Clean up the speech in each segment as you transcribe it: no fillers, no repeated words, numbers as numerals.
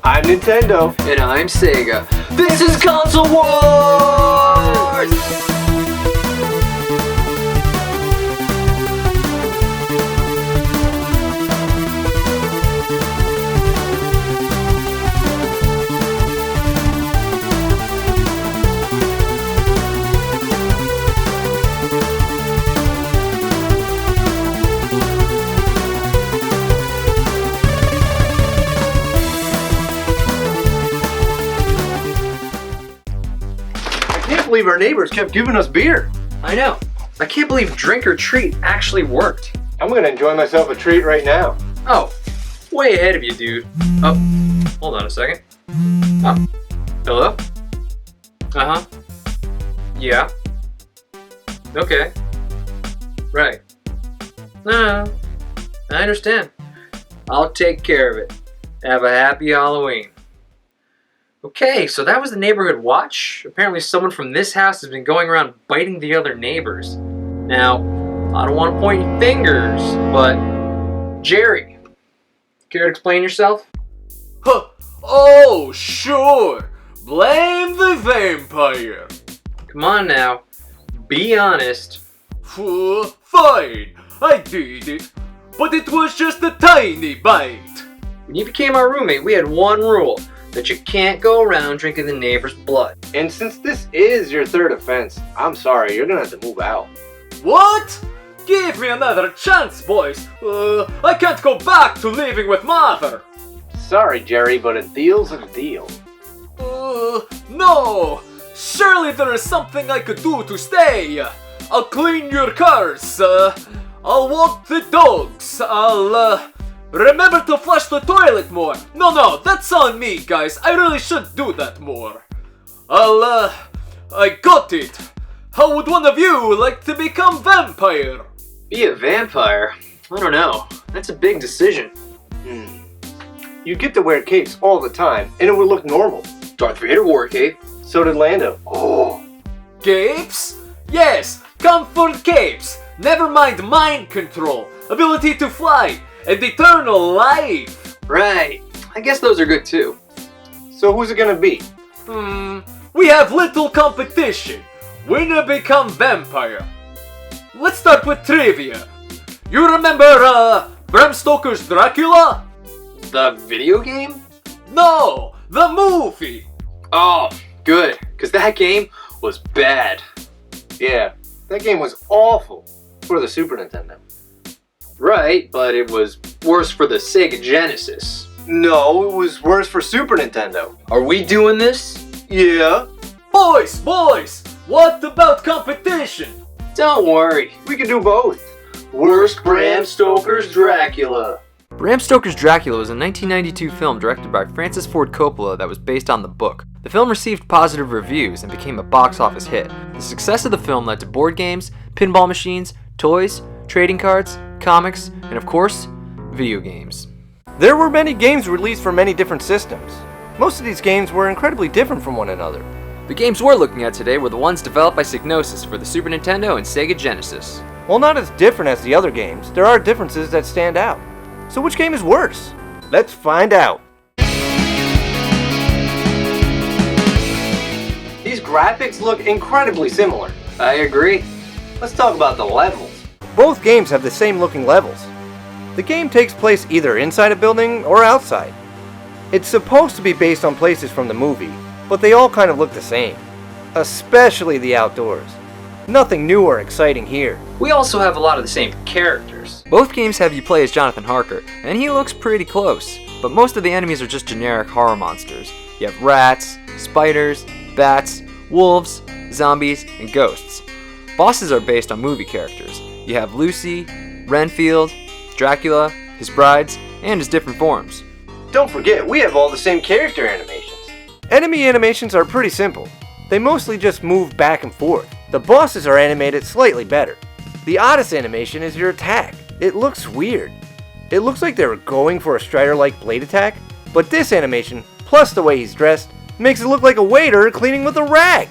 I'm Nintendo. And I'm Sega. This is Console Wars! I can't believe our neighbors kept giving us beer. I know. I can't believe Drink or Treat actually worked. I'm gonna enjoy myself a treat right now. Oh, way ahead of you, dude. Oh, hold on a second. Oh, hello? Uh-huh. Yeah. Okay. Right. No, I understand. I'll take care of it. Have a happy Halloween. Okay, so that was the neighborhood watch. Apparently someone from this house has been going around biting the other neighbors. Now, I don't want to point fingers, but Jerry, care to explain yourself? Huh. Oh, sure. Blame the vampire. Come on now, be honest. Fine, I did it. But it was just a tiny bite. When you became our roommate, we had one rule, that you can't go around drinking the neighbor's blood. And since this is your third offense, I'm sorry, you're gonna have to move out. What? Give me another chance, boys. I can't go back to living with Mother. Sorry, Jerry, but a deal's a deal. No. Surely there is something I could do to stay. I'll clean your cars. I'll walk the dogs. I'll remember to flush the toilet more. No, that's on me, guys. I really should do that more. I got it. How would one of you like to become vampire? Be a vampire? I don't know. That's a big decision. You'd get to wear capes all the time, and it would look normal. Darth Vader wore a cape. So did Lando. Oh. Capes? Yes, come for capes. Never mind mind control, ability to fly, and eternal life. Right. I guess those are good too. So who's it gonna be? We have little competition. Winner become vampire. Let's start with trivia. You remember Bram Stoker's Dracula? The video game? No, the movie. Oh, good. Because that game was bad. Yeah, that game was awful for the Super Nintendo. Right, but it was worse for the Sega Genesis. No, it was worse for Super Nintendo. Are we doing this? Yeah. Boys, what about competition? Don't worry. We can do both. Worst Bram Stoker's Dracula. Bram Stoker's Dracula was a 1992 film directed by Francis Ford Coppola that was based on the book. The film received positive reviews and became a box office hit. The success of the film led to board games, pinball machines, toys, trading cards, comics, and of course, video games. There were many games released for many different systems. Most of these games were incredibly different from one another. The games we're looking at today were the ones developed by Psygnosis for the Super Nintendo and Sega Genesis. While not as different as the other games, there are differences that stand out. So which game is worse? Let's find out. These graphics look incredibly similar. I agree. Let's talk about the levels. Both games have the same looking levels. The game takes place either inside a building or outside. It's supposed to be based on places from the movie, but they all kind of look the same. Especially the outdoors. Nothing new or exciting here. We also have a lot of the same characters. Both games have you play as Jonathan Harker, and he looks pretty close, but most of the enemies are just generic horror monsters. You have rats, spiders, bats, wolves, zombies, and ghosts. Bosses are based on movie characters. You have Lucy, Renfield, Dracula, his brides, and his different forms. Don't forget, we have all the same character animations. Enemy animations are pretty simple. They mostly just move back and forth. The bosses are animated slightly better. The oddest animation is your attack. It looks weird. It looks like they were going for a Strider-like blade attack, but this animation, plus the way he's dressed, makes it look like a waiter cleaning with a rag.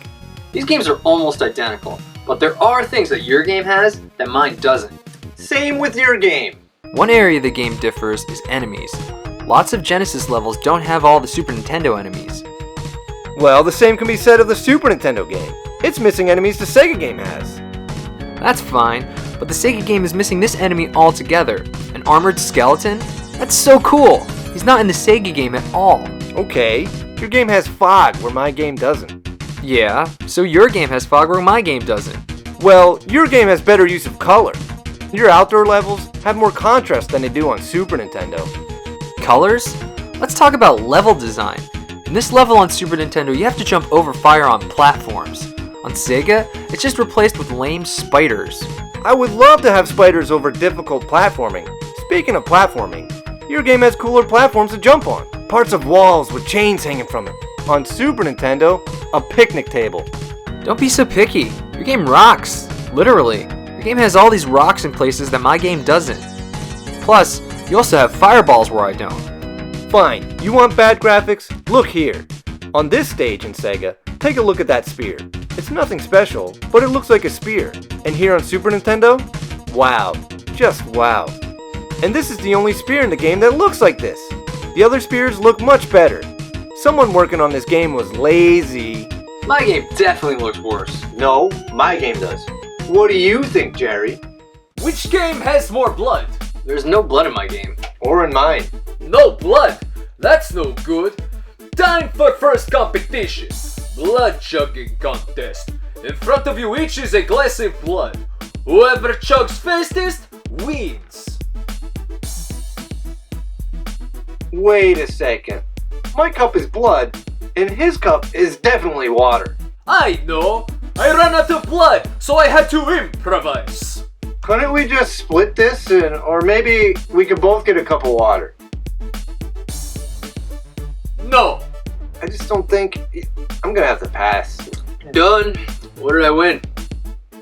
These games are almost identical, but there are things that your game has that mine doesn't. Same with your game. One area the game differs is enemies. Lots of Genesis levels don't have all the Super Nintendo enemies. Well, the same can be said of the Super Nintendo game. It's missing enemies the Sega game has. That's fine, but the Sega game is missing this enemy altogether. An armored skeleton? That's so cool! He's not in the Sega game at all. Okay, your game has fog where my game doesn't. Yeah, so your game has fog where my game doesn't. Well, your game has better use of color. Your outdoor levels have more contrast than they do on Super Nintendo. Colors? Let's talk about level design. In this level on Super Nintendo, you have to jump over fire on platforms. On Sega, it's just replaced with lame spiders. I would love to have spiders over difficult platforming. Speaking of platforming, your game has cooler platforms to jump on. Parts of walls with chains hanging from it. On Super Nintendo, a picnic table. Don't be so picky. Your game rocks. Literally. Your game has all these rocks in places that my game doesn't. Plus, you also have fireballs where I don't. Fine, you want bad graphics? Look here. On this stage in Sega, take a look at that spear. It's nothing special, but it looks like a spear. And here on Super Nintendo, wow, just wow. And this is the only spear in the game that looks like this. The other spears look much better. Someone working on this game was lazy. My game definitely looks worse. No, my game does. What do you think, Jerry? Which game has more blood? There's no blood in my game. Or in mine. No blood? That's no good. Time for first competition. Blood chugging contest. In front of you each is a glass of blood. Whoever chugs fastest wins. Wait a second. My cup is blood, and his cup is definitely water. I know. I ran out of blood, so I had to improvise. Couldn't we just split this, or maybe we could both get a cup of water? No. I just don't think... I'm gonna have to pass. Done. What did I win?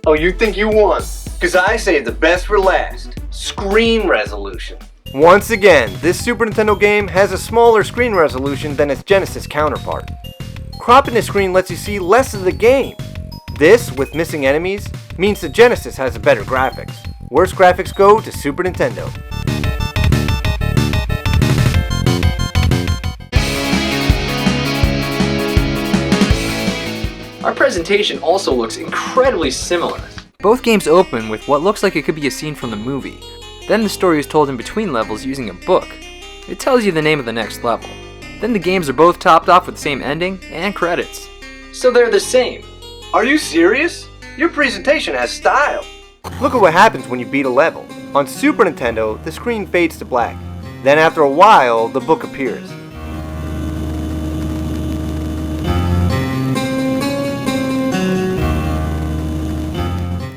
Oh, you think you won? Because I saved the best for last. Screen resolution. Once again, this Super Nintendo game has a smaller screen resolution than its Genesis counterpart. Cropping the screen lets you see less of the game. This, with missing enemies, means the Genesis has a better graphics. Worse graphics go to Super Nintendo. Our presentation also looks incredibly similar. Both games open with what looks like it could be a scene from the movie. Then the story is told in between levels using a book. It tells you the name of the next level. Then the games are both topped off with the same ending and credits. So they're the same. Are you serious? Your presentation has style. Look at what happens when you beat a level. On Super Nintendo, the screen fades to black. Then after a while, the book appears.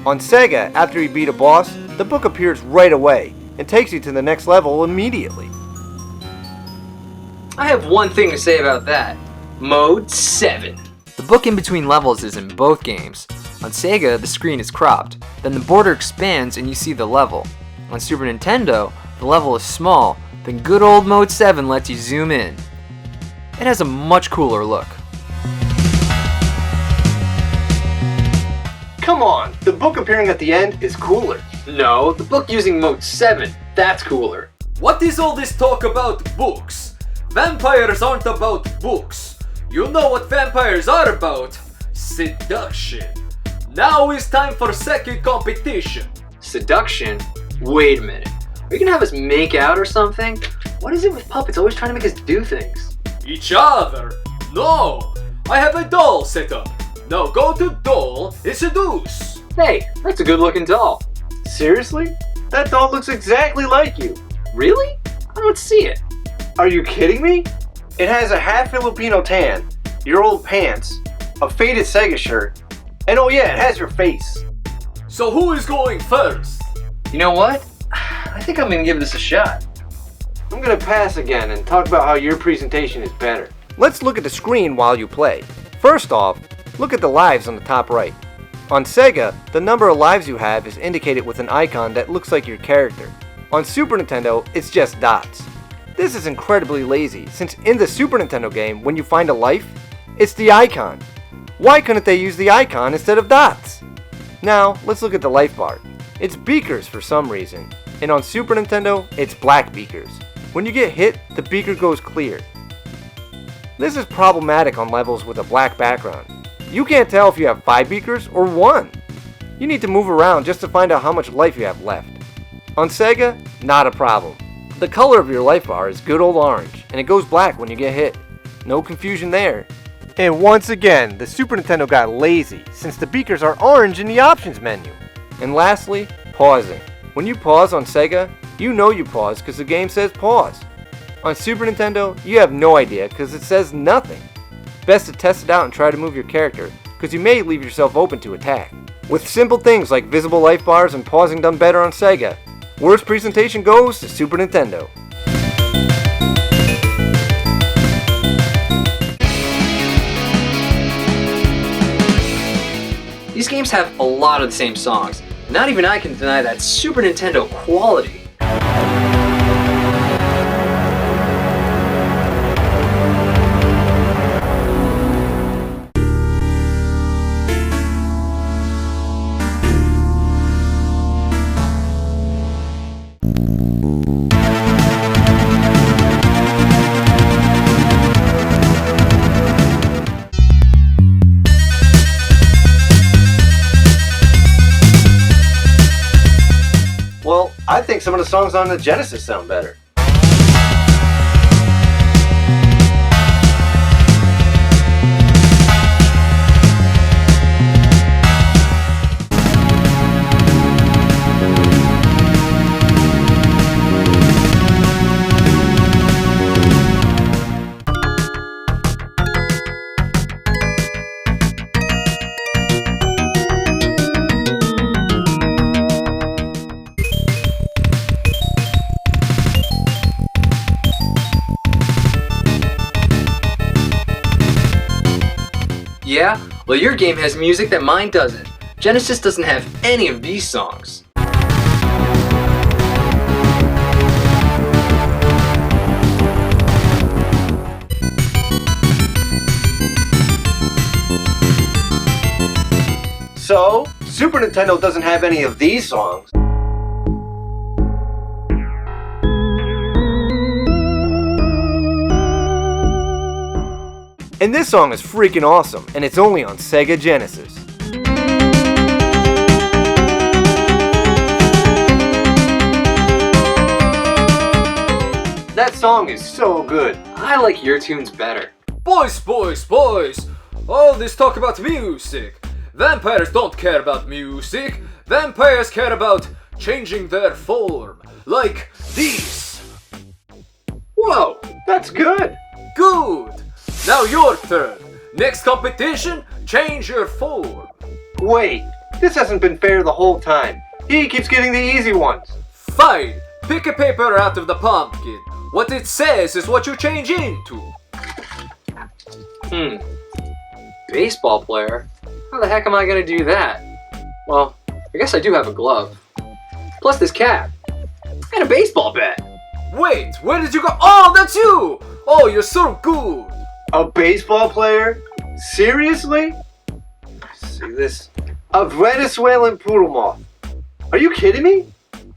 On Sega, after you beat a boss, the book appears right away and takes you to the next level immediately. I have one thing to say about that. Mode 7. The book in between levels is in both games. On Sega, the screen is cropped. Then the border expands and you see the level. On Super Nintendo, the level is small. Then good old Mode 7 lets you zoom in. It has a much cooler look. Come on, the book appearing at the end is cooler. No, the book using Mode 7. That's cooler. What is all this talk about books? Vampires aren't about books. You know what vampires are about? Seduction. Now is time for second competition. Seduction? Wait a minute. Are you gonna have us make out or something? What is it with puppets always trying to make us do things? Each other? No! I have a doll set up. Now go to doll and seduce. Hey, that's a good looking doll. Seriously? That doll looks exactly like you. Really? I don't see it. Are you kidding me? It has a half Filipino tan, your old pants, a faded Sega shirt, and oh yeah, it has your face. So who is going first? You know what? I think I'm gonna give this a shot. I'm gonna pass again and talk about how your presentation is better. Let's look at the screen while you play. First off, look at the lives on the top right. On Sega, the number of lives you have is indicated with an icon that looks like your character. On Super Nintendo, it's just dots. This is incredibly lazy, since in the Super Nintendo game, when you find a life, it's the icon. Why couldn't they use the icon instead of dots? Now, let's look at the life bar. It's beakers for some reason, and on Super Nintendo, it's black beakers. When you get hit, the beaker goes clear. This is problematic on levels with a black background. You can't tell if you have 5 beakers or 1. You need to move around just to find out how much life you have left. On Sega, not a problem. The color of your life bar is good old orange, and it goes black when you get hit. No confusion there. And once again, the Super Nintendo got lazy, since the beakers are orange in the options menu. And lastly, pausing. When you pause on Sega, you know you pause because the game says pause. On Super Nintendo, you have no idea because it says nothing. Best to test it out and try to move your character, because you may leave yourself open to attack. With simple things like visible life bars and pausing done better on Sega, worst presentation goes to Super Nintendo. These games have a lot of the same songs. Not even I can deny that Super Nintendo quality. Well, I think some of the songs on the Genesis sound better. Yeah? Well, your game has music that mine doesn't. Genesis doesn't have any of these songs. So, Super Nintendo doesn't have any of these songs. And this song is freaking awesome, and it's only on Sega Genesis. That song is so good. I like your tunes better. Boys, boys, boys! All this talk about music. Vampires don't care about music. Vampires care about changing their form. Like these. Whoa, that's good. Good! Now your turn. Next competition, change your form. Wait, this hasn't been fair the whole time. He keeps getting the easy ones. Fine. Pick a paper out of the pumpkin. What it says is what you change into. Baseball player? How the heck am I gonna do that? Well, I guess I do have a glove. Plus this cap. And a baseball bat. Wait, where did you go? Oh, that's you! Oh, you're so good. A baseball player? Seriously? See this? A Venezuelan poodle moth. Are you kidding me?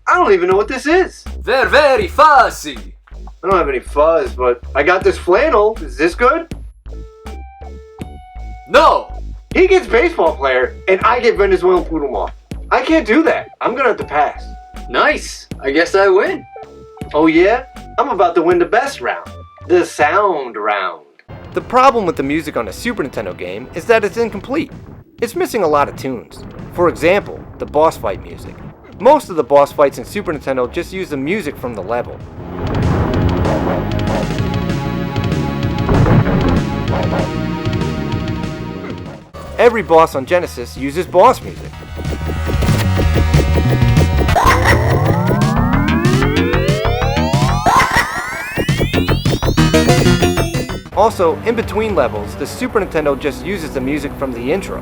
I don't even know what this is. They're very fuzzy. I don't have any fuzz, but I got this flannel. Is this good? No! He gets baseball player, and I get Venezuelan poodle moth. I can't do that. I'm gonna have to pass. Nice. I guess I win. Oh yeah? I'm about to win the best round. The sound round. The problem with the music on a Super Nintendo game is that it's incomplete. It's missing a lot of tunes. For example, the boss fight music. Most of the boss fights in Super Nintendo just use the music from the level. Every boss on Genesis uses boss music. Also, in between levels, the Super Nintendo just uses the music from the intro.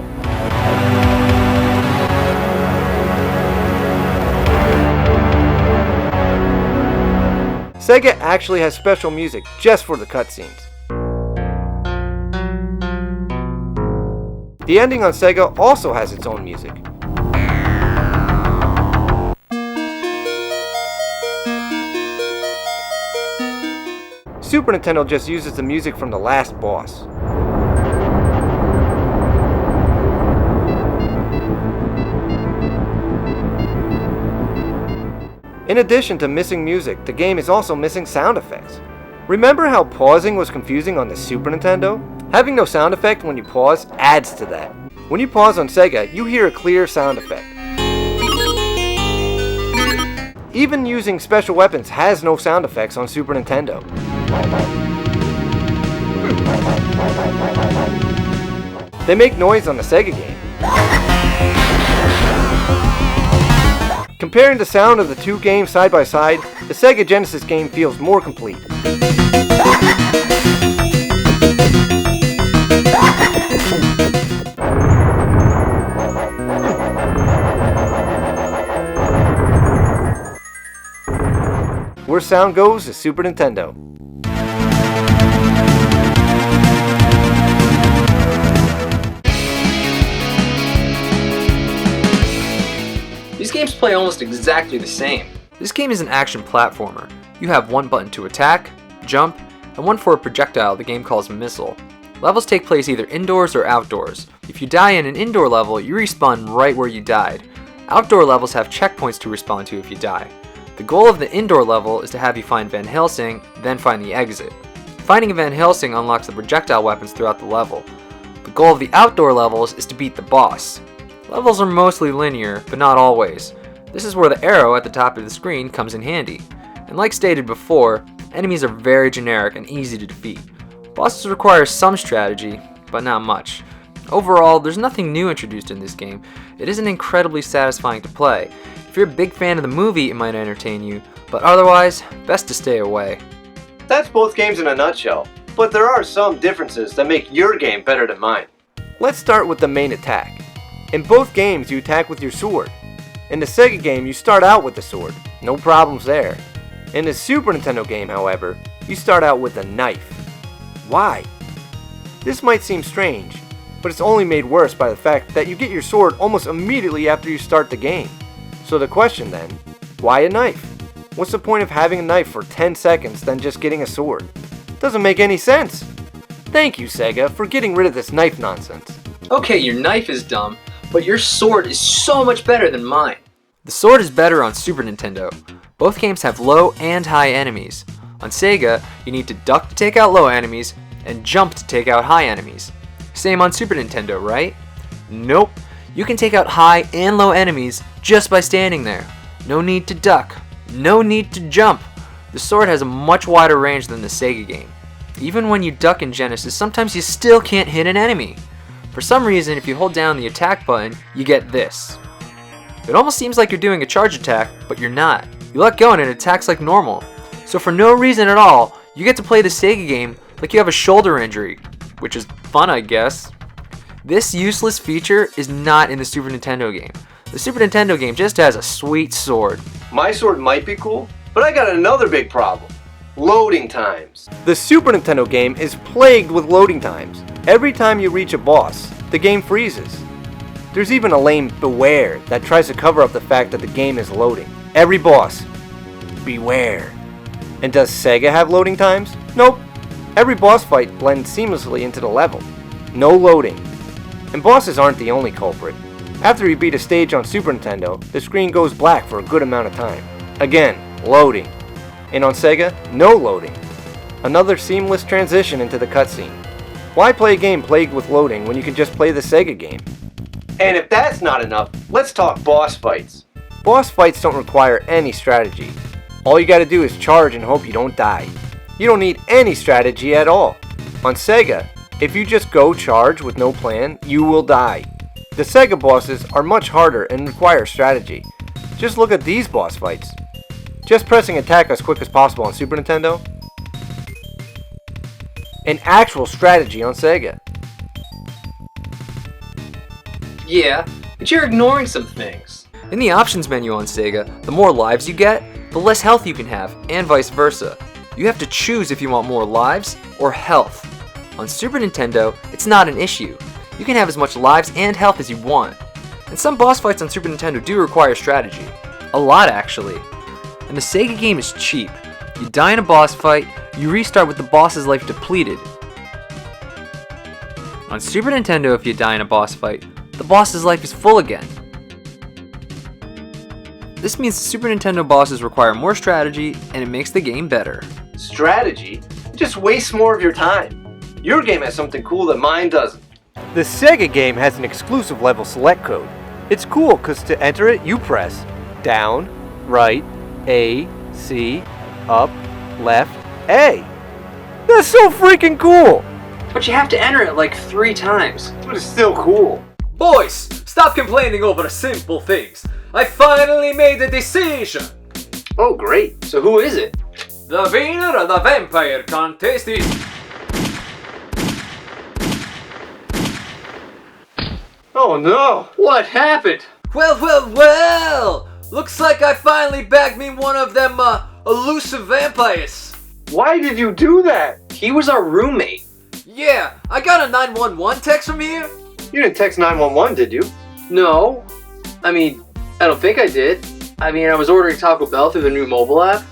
Sega actually has special music just for the cutscenes. The ending on Sega also has its own music. Super Nintendo just uses the music from the last boss. In addition to missing music, the game is also missing sound effects. Remember how pausing was confusing on the Super Nintendo? Having no sound effect when you pause adds to that. When you pause on Sega, you hear a clear sound effect. Even using special weapons has no sound effects on Super Nintendo. They make noise on the Sega game. Comparing the sound of the two games side by side, the Sega Genesis game feels more complete. Where sound goes is Super Nintendo. These games play almost exactly the same. This game is an action platformer. You have one button to attack, jump, and one for a projectile the game calls missile. Levels take place either indoors or outdoors. If you die in an indoor level, you respawn right where you died. Outdoor levels have checkpoints to respawn to if you die. The goal of the indoor level is to have you find Van Helsing, then find the exit. Finding Van Helsing unlocks the projectile weapons throughout the level. The goal of the outdoor levels is to beat the boss. Levels are mostly linear, but not always. This is where the arrow at the top of the screen comes in handy. And like stated before, enemies are very generic and easy to defeat. Bosses require some strategy, but not much. Overall, there's nothing new introduced in this game. It isn't incredibly satisfying to play. If you're a big fan of the movie, it might entertain you, but otherwise, best to stay away. That's both games in a nutshell, but there are some differences that make your game better than mine. Let's start with the main attack. In both games, you attack with your sword. In the Sega game, you start out with the sword. No problems there. In the Super Nintendo game, however, you start out with a knife. Why? This might seem strange, but it's only made worse by the fact that you get your sword almost immediately after you start the game. So the question then, why a knife? What's the point of having a knife for 10 seconds than just getting a sword? Doesn't make any sense. Thank you, Sega, for getting rid of this knife nonsense. Okay, your knife is dumb, but your sword is so much better than mine. The sword is better on Super Nintendo. Both games have low and high enemies. On Sega, you need to duck to take out low enemies and jump to take out high enemies. Same on Super Nintendo, right? Nope. You can take out high and low enemies just by standing there. No need to duck. No need to jump. The sword has a much wider range than the Sega game. Even when you duck in Genesis, sometimes you still can't hit an enemy. For some reason, if you hold down the attack button, you get this. It almost seems like you're doing a charge attack, but you're not. You let go and it attacks like normal. So for no reason at all, you get to play the Sega game like you have a shoulder injury, which is fun, I guess. This useless feature is not in the Super Nintendo game. The Super Nintendo game just has a sweet sword. My sword might be cool, but I got another big problem. Loading times. The Super Nintendo game is plagued with loading times. Every time you reach a boss, the game freezes. There's even a lame beware that tries to cover up the fact that the game is loading. Every boss, beware. And does Sega have loading times? Nope. Every boss fight blends seamlessly into the level. No loading. And bosses aren't the only culprit. After you beat a stage on Super Nintendo, the screen goes black for a good amount of time. Again, loading. And on Sega, no loading. Another seamless transition into the cutscene. Why play a game plagued with loading when you can just play the Sega game? And if that's not enough, let's talk boss fights. Boss fights don't require any strategy. All you gotta do is charge and hope you don't die. You don't need any strategy at all. On Sega, if you just go charge with no plan, you will die. The Sega bosses are much harder and require strategy. Just look at these boss fights. Just pressing attack as quick as possible on Super Nintendo. An actual strategy on Sega. Yeah, but you're ignoring some things. In the options menu on Sega, the more lives you get, the less health you can have, and vice versa. You have to choose if you want more lives or health. On Super Nintendo, it's not an issue. You can have as much lives and health as you want. And some boss fights on Super Nintendo do require strategy. A lot, actually. And the Sega game is cheap. You die in a boss fight, you restart with the boss's life depleted. On Super Nintendo, if you die in a boss fight, the boss's life is full again. This means the Super Nintendo bosses require more strategy, and it makes the game better. Strategy? Just wastes more of your time. Your game has something cool that mine doesn't. The Sega game has an exclusive level select code. It's cool because to enter it, you press down, right, A, C, up, left, A. That's so freaking cool! But you have to enter it like 3 times. But it's still cool. Boys, stop complaining over simple things. I finally made a decision. Oh, great. So who is it? The winner of the vampire contest is... Oh no! What happened? Well! Looks like I finally bagged me one of them, elusive vampires. Why did you do that? He was our roommate. Yeah, I got a 911 text from here. You didn't text 911, did you? No. I mean, I don't think I did. I mean, I was ordering Taco Bell through the new mobile app.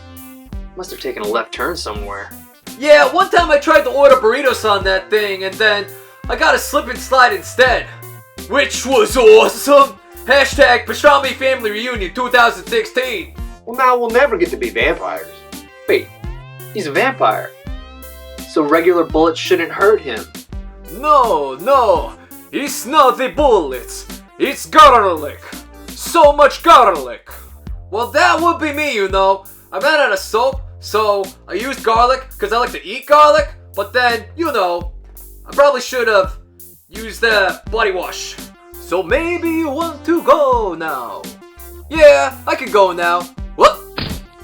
Must have taken a left turn somewhere. Yeah, one time I tried to order burritos on that thing, and then I got a slip and slide instead. Which was awesome! Hashtag Pastrami Family Reunion 2016. Well, now we'll never get to be vampires. Wait, he's a vampire. So regular bullets shouldn't hurt him. No, it's not the bullets. It's garlic. So much garlic. Well, that would be me, you know. I ran out of soap, so I used garlic because I like to eat garlic. But then, you know, I probably should have used the body wash. So maybe you want to go now. Yeah, I can go now. What?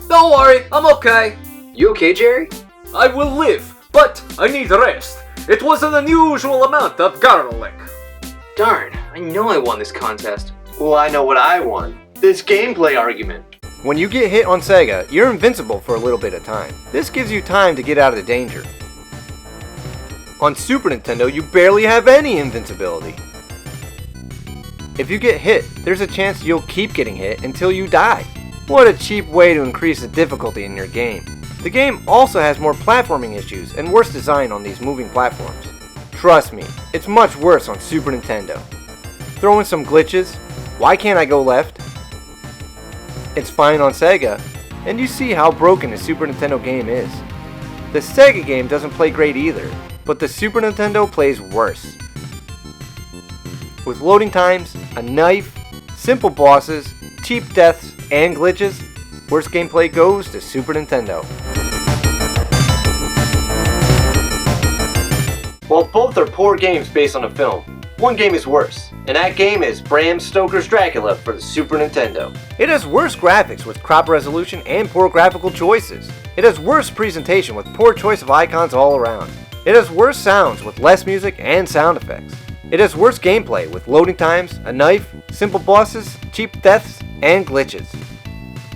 Don't worry, I'm okay. You okay, Jerry? I will live, but I need rest. It was an unusual amount of garlic. Darn, I know I won this contest. Well, I know what I won. This gameplay argument. When you get hit on Sega, you're invincible for a little bit of time. This gives you time to get out of the danger. On Super Nintendo, you barely have any invincibility. If you get hit, there's a chance you'll keep getting hit until you die. What a cheap way to increase the difficulty in your game. The game also has more platforming issues and worse design on these moving platforms. Trust me, it's much worse on Super Nintendo. Throw in some glitches. Why can't I go left? It's fine on Sega, and you see how broken the Super Nintendo game is. The Sega game doesn't play great either, but the Super Nintendo plays worse. With loading times, a knife, simple bosses, cheap deaths, and glitches, worst gameplay goes to Super Nintendo. While both are poor games based on a film, one game is worse, and that game is Bram Stoker's Dracula for the Super Nintendo. It has worse graphics with crop resolution and poor graphical choices. It has worse presentation with poor choice of icons all around. It has worse sounds with less music and sound effects. It has worse gameplay with loading times, a knife, simple bosses, cheap deaths, and glitches.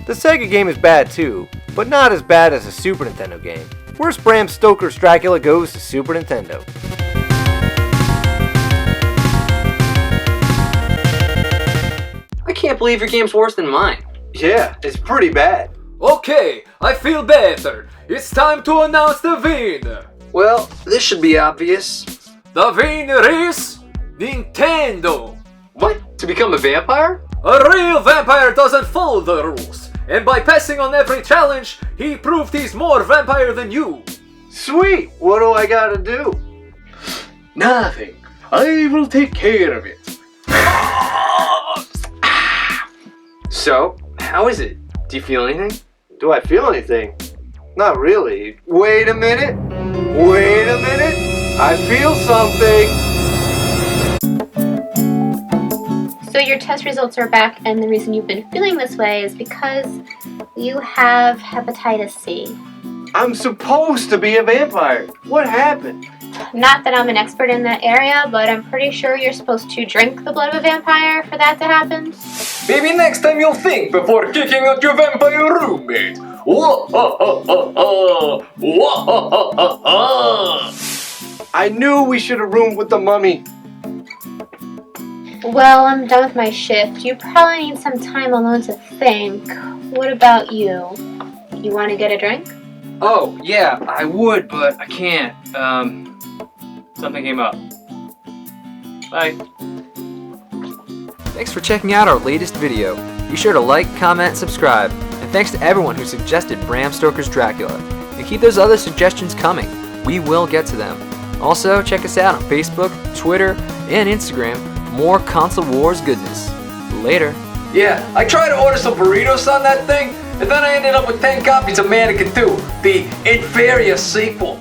The Sega game is bad too, but not as bad as a Super Nintendo game. Worst Bram Stoker's Dracula goes to Super Nintendo. I can't believe your game's worse than mine. Yeah, it's pretty bad. Okay, I feel better. It's time to announce the winner. Well, this should be obvious. The winner is Nintendo. What? To become a vampire? A real vampire doesn't follow the rules, and by passing on every challenge, he proved he's more vampire than you. Sweet, what do I gotta do? Nothing. I will take care of it. So, how is it? Do you feel anything? Do I feel anything? Not really. Wait a minute. I feel something. So your test results are back, and the reason you've been feeling this way is because you have hepatitis C. I'm supposed to be a vampire. What happened? Not that I'm an expert in that area, but I'm pretty sure you're supposed to drink the blood of a vampire for that to happen. Maybe next time you'll think before kicking out your vampire roommate. I knew we should have roomed with the mummy. Well, I'm done with my shift. You probably need some time alone to think. What about you? You want to get a drink? Oh, yeah, I would, but I can't. Something came up. Bye. Thanks for checking out our latest video. Be sure to like, comment, and subscribe. And thanks to everyone who suggested Bram Stoker's Dracula. And keep those other suggestions coming. We will get to them. Also, check us out on Facebook, Twitter, and Instagram for more Console Wars goodness. Later. Yeah, I tried to order some burritos on that thing, and then I ended up with 10 copies of Mannequin 2, the inferior sequel.